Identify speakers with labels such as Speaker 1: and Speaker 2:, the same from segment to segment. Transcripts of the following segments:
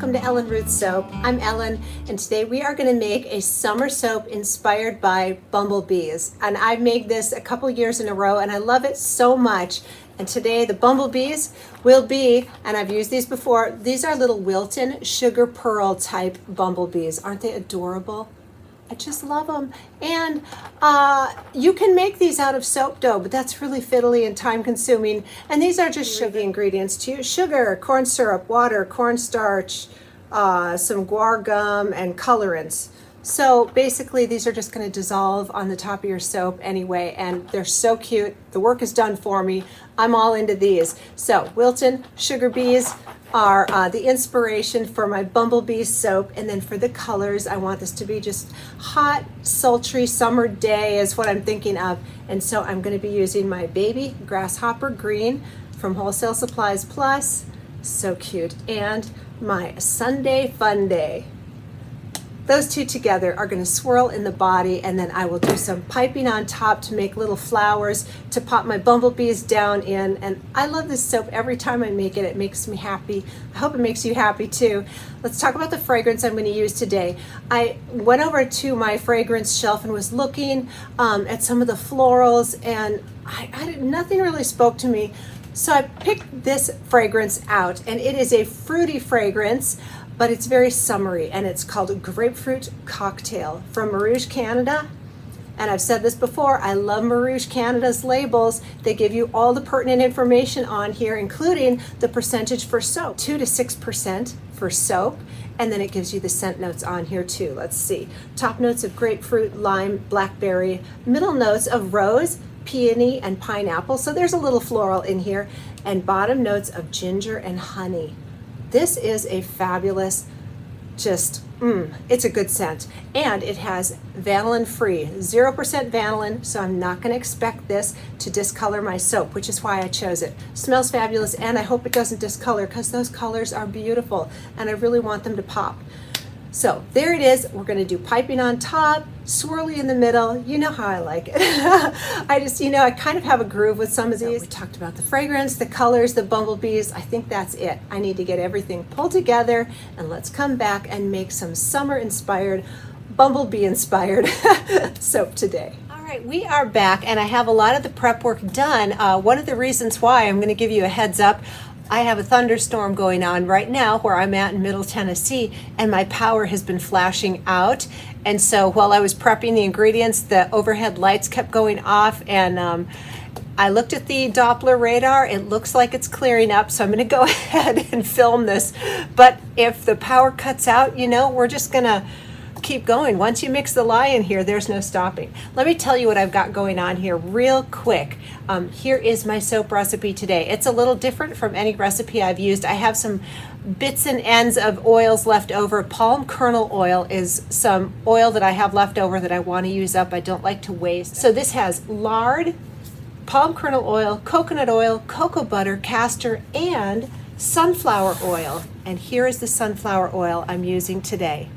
Speaker 1: welcome to Ellen Ruth Soap. I'm Ellen, and today we are going to make a summer soap inspired by bumblebees. And I've made this a couple years in a row, and I love it so much. And today the bumblebees will be, and I've used these before, these are little Wilton sugar pearl type bumblebees. Aren't they adorable? I just love them. And you can make these out of soap dough, but that's really fiddly and time consuming. And these are just sugar ingredients too. Sugar, corn syrup, water, cornstarch, some guar gum, and colorants. So basically these are just gonna dissolve on the top of your soap anyway, and they're so cute. The work is done for me. I'm all into these. So Wilton sugar bees are the inspiration for my bumblebee soap, and then for the colors, I want this to be just hot, sultry summer day is what I'm thinking of. And so I'm going to be using my baby grasshopper green from Wholesale Supplies Plus, so cute, and my Sunday Fun Day. Those two together are going to swirl in the body, and then I will do some piping on top to make little flowers to pop my bumblebees down in. And I love this soap. Every time I make it, it makes me happy. I hope it makes you happy too. Let's talk about the fragrance I'm going to use today. I went over to my fragrance shelf and was looking at some of the florals, and nothing really spoke to me. So I picked this fragrance out, and it is a fruity fragrance, but it's very summery, and it's called Grapefruit Cocktail from Rouge Canada. And I've said this before, I love Rouge Canada's labels. They give you all the pertinent information on here, including the percentage for soap, 2 to 6% for soap. And then it gives you the scent notes on here too. Let's see. Top notes of grapefruit, lime, blackberry, middle notes of rose, peony, and pineapple. So there's a little floral in here. And bottom notes of ginger and honey. This is a fabulous, it's a good scent. And it has vanillin free, 0% vanillin, so I'm not gonna expect this to discolor my soap, which is why I chose it. Smells fabulous, and I hope it doesn't discolor because those colors are beautiful and I really want them to pop. So there it is. We're going to do piping on top, swirly in the middle. You know how I like it. I kind of have a groove with some of these. We talked about the fragrance, the colors, the bumblebees. I think that's it. I need to get everything pulled together, and let's come back and make some summer-inspired, bumblebee-inspired soap today. All right, we are back, and I have a lot of the prep work done. One of the reasons why I'm going to give you a heads up, I have a thunderstorm going on right now where I'm at in Middle Tennessee, and my power has been flashing out. And so while I was prepping the ingredients, the overhead lights kept going off, and I looked at the Doppler radar. It looks like it's clearing up, so I'm going to go ahead and film this. But if the power cuts out, we're just going to keep going. Once you mix the lye in here, there's no stopping. Let me tell you what I've got going on here real quick. Here is my soap recipe today. It's a little different from any recipe I've used. I have some bits and ends of oils left over. Palm kernel oil is some oil that I have left over that I want to use up. I don't like to waste. So this has lard, palm kernel oil, coconut oil, cocoa butter, castor, and sunflower oil. And here is the sunflower oil I'm using today.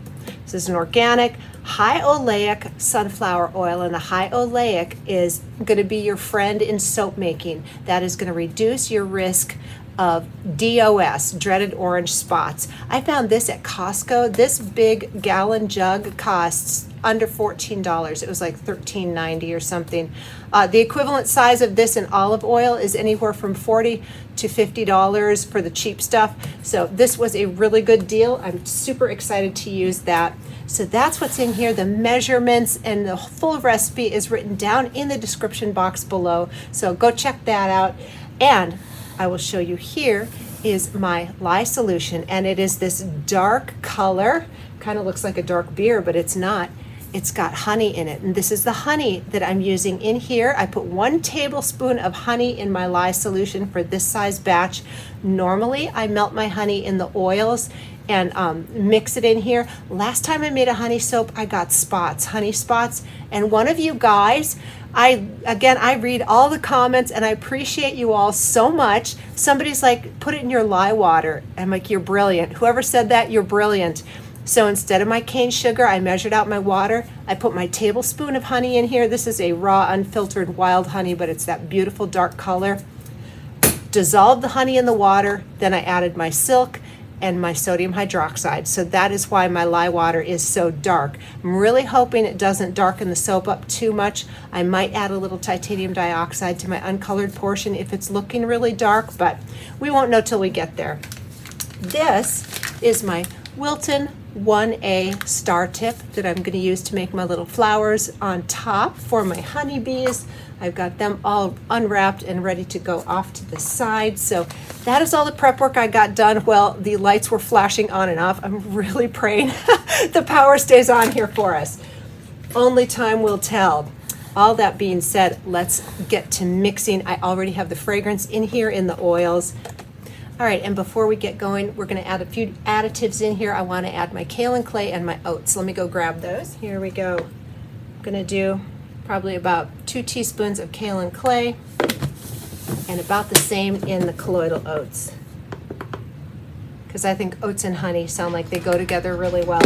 Speaker 1: This is an organic, high oleic sunflower oil, and the high oleic is going to be your friend in soap making. That is going to reduce your risk of DOS, dreaded orange spots. I found this at Costco. This big gallon jug costs under $14. It was like $13.90 or something. The equivalent size of this in olive oil is anywhere from $40 to $50 for the cheap stuff. So this was a really good deal. I'm super excited to use that. So that's what's in here. The measurements and the full recipe is written down in the description box below. So go check that out. And I will show you, here is my lye solution, and it is this dark color. Kind of looks like a dark beer, but it's not. It's got honey in it, and this is the honey that I'm using in here. I put 1 tablespoon of honey in my lye solution for this size batch. Normally I melt my honey in the oils and mix it in here. Last time I made a honey soap, I got spots, honey spots, and one of you guys, I read all the comments, and I appreciate you all so much. Somebody's like, put it in your lye water. I'm like, you're brilliant. Whoever said that, you're brilliant. So instead of my cane sugar, I measured out my water. I put my tablespoon of honey in here. This is a raw, unfiltered wild honey, but it's that beautiful dark color. Dissolved the honey in the water. Then I added my silk and my sodium hydroxide. So that is why my lye water is so dark. I'm really hoping it doesn't darken the soap up too much. I might add a little titanium dioxide to my uncolored portion if it's looking really dark, but we won't know till we get there. This is my Wilton 1A star tip that I'm going to use to make my little flowers on top for my honeybees. I've got them all unwrapped and ready to go off to the side. So that is all the prep work I got done. Well, the lights were flashing on and off. I'm really praying the power stays on here for us. Only time will tell. All that being said, let's get to mixing. I already have the fragrance in here in the oils. All right, and before we get going, we're going to add a few additives in here. I want to add my kaolin clay and my oats. Let me go grab those. Here we go. I'm going to do probably about 2 teaspoons of kaolin clay and about the same in the colloidal oats, because I think oats and honey sound like they go together really well.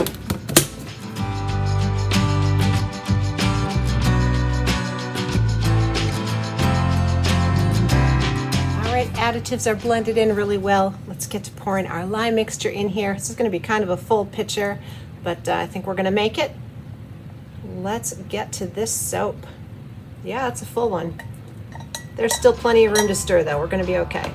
Speaker 1: Additives are blended in really well. Let's get to pouring our lye mixture in here. This is going to be kind of a full pitcher, but I think we're going to make it. Let's get to this soap. Yeah, it's a full one. There's still plenty of room to stir though. We're going to be okay.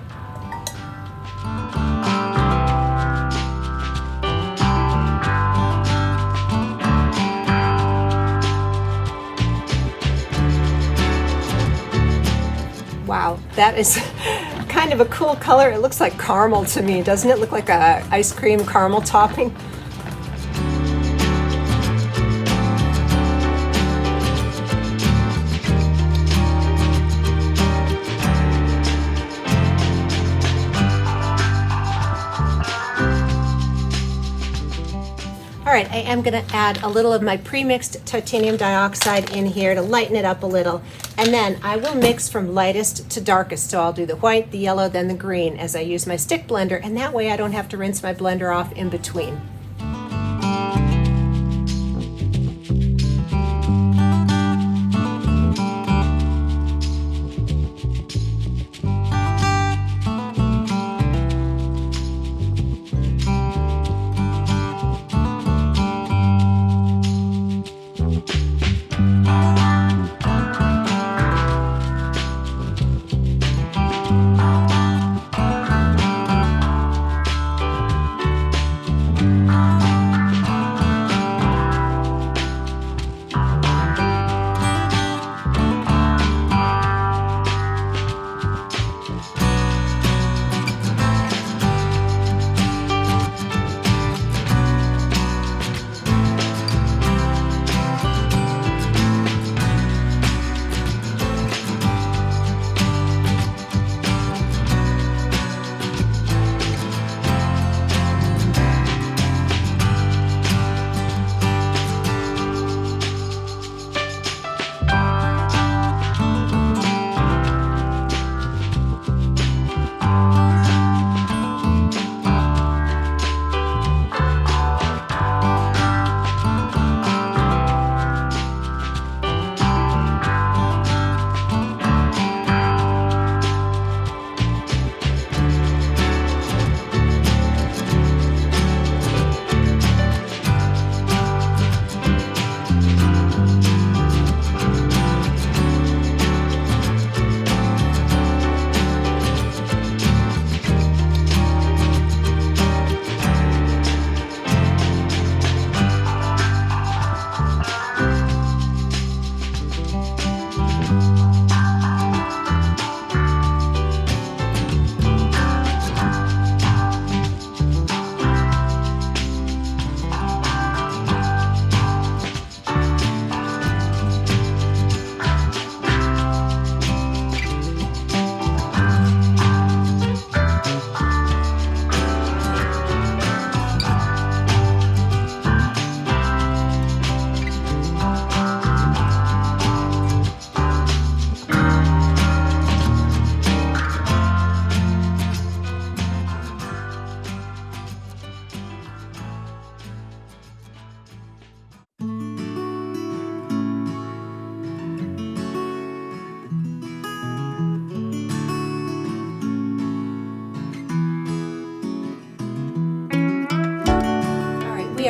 Speaker 1: Wow, that is kind of a cool color. It looks like caramel to me. Doesn't it look like a ice cream caramel topping? All right, I am going to add a little of my pre-mixed titanium dioxide in here to lighten it up a little. And then I will mix from lightest to darkest. So I'll do the white, the yellow, then the green as I use my stick blender. And that way I don't have to rinse my blender off in between.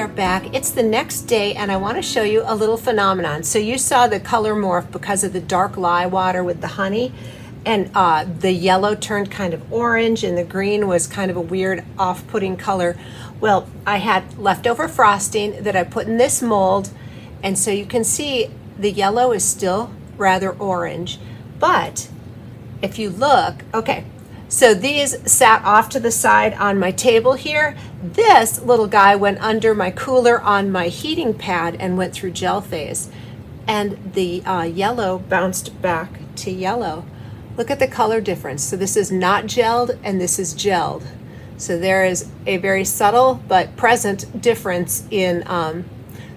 Speaker 1: are back. It's the next day and I want to show you a little phenomenon. So you saw the color morph because of the dark lye water with the honey, and the yellow turned kind of orange and the green was kind of a weird off-putting color. Well, I had leftover frosting that I put in this mold, and so you can see the yellow is still rather orange. But if you look, okay, so these sat off to the side on my table here. This little guy went under my cooler on my heating pad and went through gel phase. And the yellow bounced back to yellow. Look at the color difference. So this is not gelled and this is gelled. So there is a very subtle but present difference in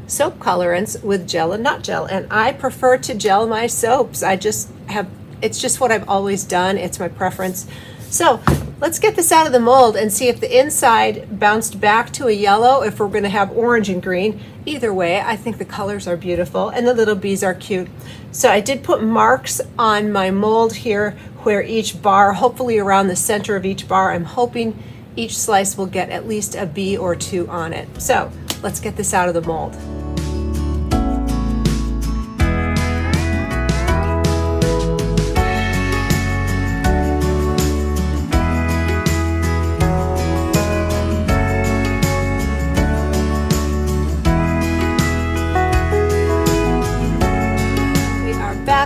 Speaker 1: soap colorants with gel and not gel. And I prefer to gel my soaps. It's just what I've always done. It's my preference. So let's get this out of the mold and see if the inside bounced back to a yellow, if we're gonna have orange and green. Either way, I think the colors are beautiful and the little bees are cute. So I did put marks on my mold here where each bar, hopefully around the center of each bar, I'm hoping each slice will get at least a bee or two on it. So let's get this out of the mold.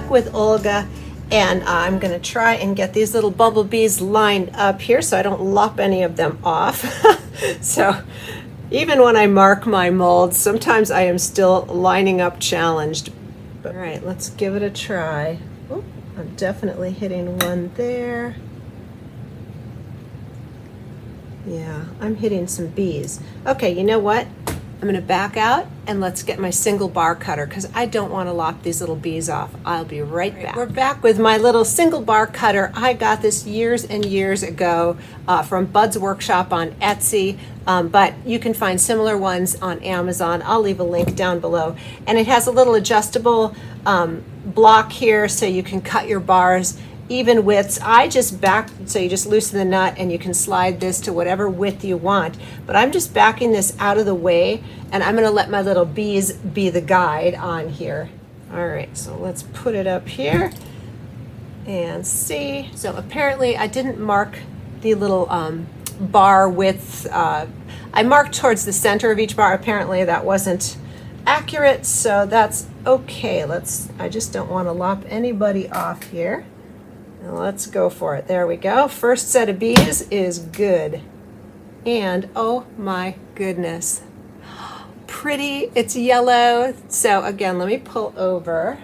Speaker 1: With Olga, and I'm going to try and get these little bumblebees lined up here so I don't lop any of them off. So even when I mark my molds, sometimes I am still lining up challenged. But, all right, let's give it a try. Oh, I'm definitely hitting one there. Yeah, I'm hitting some bees. Okay, you know what? I'm going to back out and let's get my single bar cutter because I don't want to lop these little bees off. I'll be right back. We're back with my little single bar cutter. I got this years and years ago from Bud's Workshop on Etsy, but you can find similar ones on Amazon. I'll leave a link down below. And it has a little adjustable block here so you can cut your bars even widths. I just back, so you just loosen the nut and you can slide this to whatever width you want. But I'm just backing this out of the way and I'm gonna let my little bees be the guide on here. All right, so let's put it up here and see. So apparently I didn't mark the little bar width. I marked towards the center of each bar. Apparently that wasn't accurate, so that's okay. I just don't wanna lop anybody off here. Let's go for it. There we go. First set of bees is good. And oh my goodness. Pretty. It's yellow. So again, let me pull over.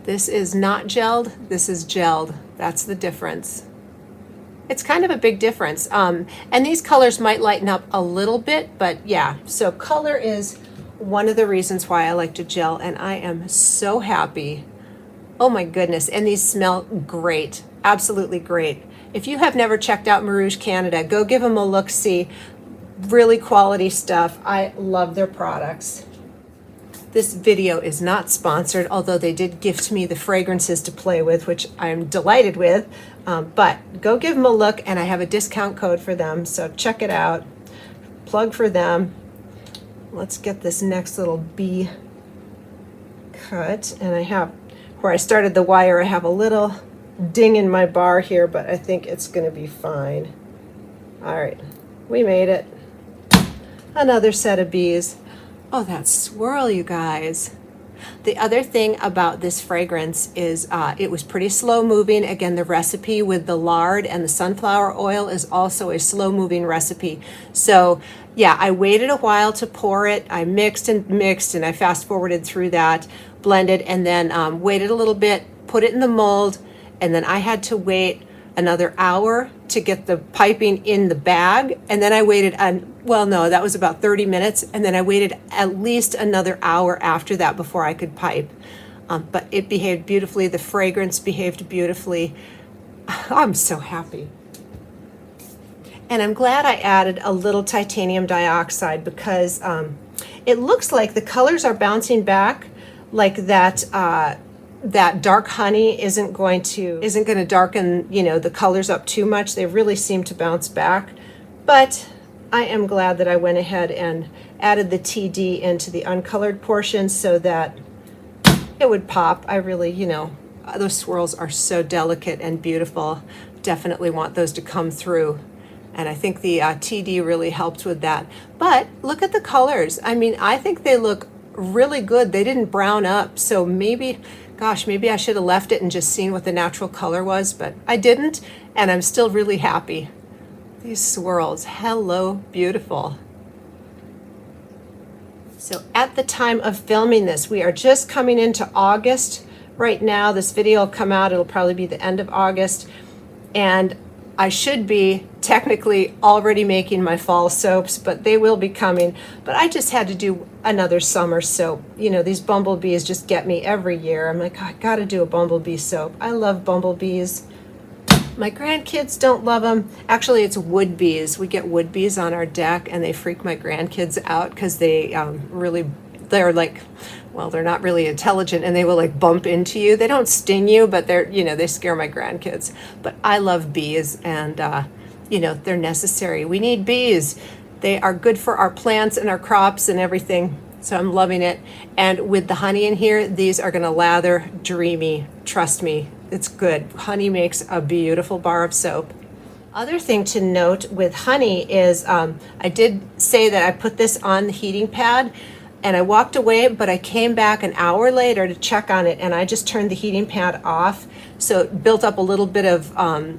Speaker 1: This is not gelled. This is gelled. That's the difference. It's kind of a big difference. And these colors might lighten up a little bit, but yeah. So color is one of the reasons why I like to gel, and I am so happy. Oh my goodness, and these smell great, absolutely great. If you have never checked out Marouge Canada, go give them a look-see. Really quality stuff. I love their products. This video is not sponsored, although they did gift me the fragrances to play with, which I'm delighted with. But go give them a look, and I have a discount code for them, so check it out. Plug for them. Let's get this next little bee cut, and I have, where I started the wire, I have a little ding in my bar here, but I think it's going to be fine. All right, we made it. Another set of bees. Oh, that's Swirl, you guys. The other thing about this fragrance is it was pretty slow moving. Again, the recipe with the lard and the sunflower oil is also a slow moving recipe. So yeah, I waited a while to pour it. I mixed and I fast forwarded through that, blended, and then waited a little bit, put it in the mold, and then I had to wait another hour to get the piping in the bag. And then I waited, well, no, that was about 30 minutes. And then I waited at least another hour after that before I could pipe. But it behaved beautifully. The fragrance behaved beautifully. I'm so happy. And I'm glad I added a little titanium dioxide because it looks like the colors are bouncing back, like that that dark honey isn't going to darken, you know, the colors up too much. They really seem to bounce back. But I am glad that I went ahead and added the TD into the uncolored portion so that it would pop. I really, you know, those swirls are so delicate and beautiful. Definitely want those to come through. And I think the TD really helped with that. But look at the colors. I mean, I think they look really good. They didn't brown up. So maybe, gosh, maybe I should have left it and just seen what the natural color was, but I didn't. And I'm still really happy. These swirls, hello, beautiful. So at the time of filming this, we are just coming into August right now. This video will come out, it'll probably be the end of August. And I should be technically already making my fall soaps, but they will be coming. But I just had to do another summer soap. You know, these bumblebees just get me every year. I'm like, I gotta do a bumblebee soap. I love bumblebees. My grandkids don't love them. Actually, it's wood bees. We get wood bees on our deck and they freak my grandkids out because they they're like, well, they're not really intelligent and they will like bump into you. They don't sting you, but they're, you know, they scare my grandkids. But I love bees and, you know, they're necessary. We need bees. They are good for our plants and our crops and everything. So I'm loving it. And with the honey in here, these are gonna lather dreamy. Trust me, it's good. Honey makes a beautiful bar of soap. Other thing to note with honey is I did say that I put this on the heating pad and I walked away, but I came back an hour later to check on it and I just turned the heating pad off. So it built up a little bit of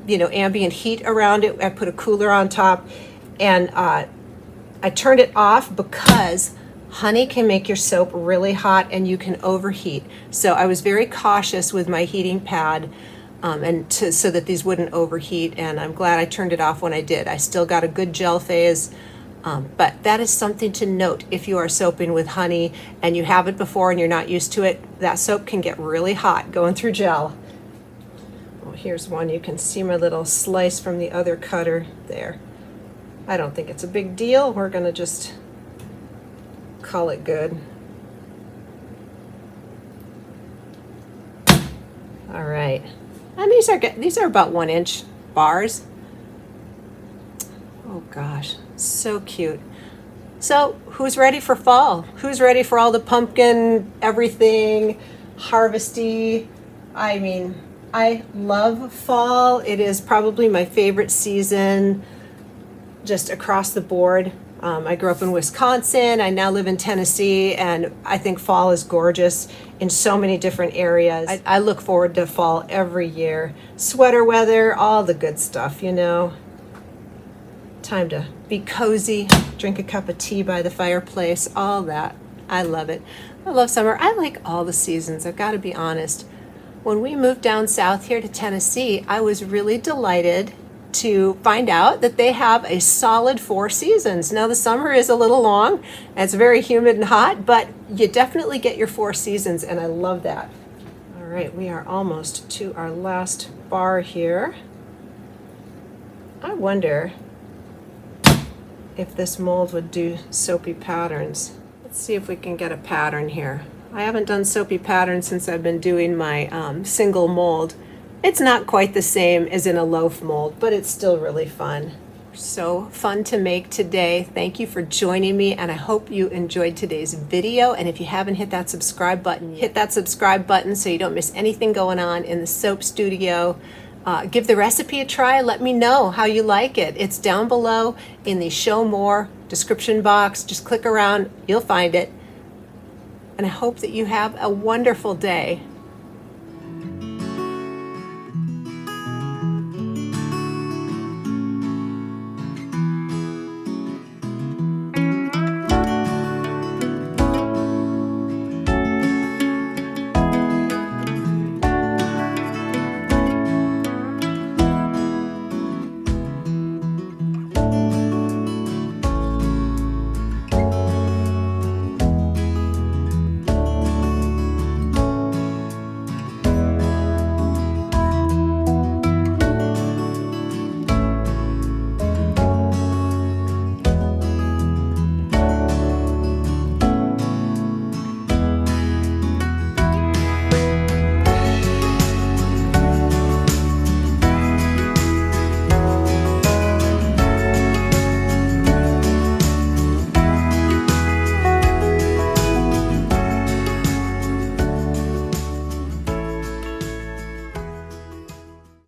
Speaker 1: you know, ambient heat around it. I put a cooler on top and I turned it off because honey can make your soap really hot and you can overheat. So I was very cautious with my heating pad so that these wouldn't overheat, and I'm glad I turned it off when I did. I still got a good gel phase, but that is something to note. If you are soaping with honey and you haven't before and you're not used to it, that soap can get really hot going through gel. Well, here's one. You can see my little slice from the other cutter there. I don't think it's a big deal. We're gonna just call it good. All right, and these are about 1-inch bars. Oh gosh, so cute. So who's ready for fall? Who's ready for all the pumpkin, everything, harvesty? I mean, I love fall. It is probably my favorite season just across the board. I grew up in Wisconsin. I now live in Tennessee, and I think fall is gorgeous in so many different areas. I look forward to fall every year. Sweater weather, all the good stuff, you know. Time to be cozy, drink a cup of tea by the fireplace, all that. I love it. I love summer. I like all the seasons, I've got to be honest. When we moved down south here to Tennessee, I was really delighted to find out that they have a solid 4 seasons. Now the summer is a little long, and it's very humid and hot, but you definitely get your 4 seasons, and I love that. All right, we are almost to our last bar here. I wonder if this mold would do soapy patterns. Let's see if we can get a pattern here. I haven't done soapy patterns since I've been doing my single mold. It's not quite the same as in a loaf mold, but it's still really fun. So fun to make today. Thank you for joining me, and I hope you enjoyed today's video. And if you haven't hit that subscribe button, hit that subscribe button so you don't miss anything going on in the soap studio. Give the recipe a try. Let me know how you like it. It's down below in the show more description box. Just click around, you'll find it. And I hope that you have a wonderful day.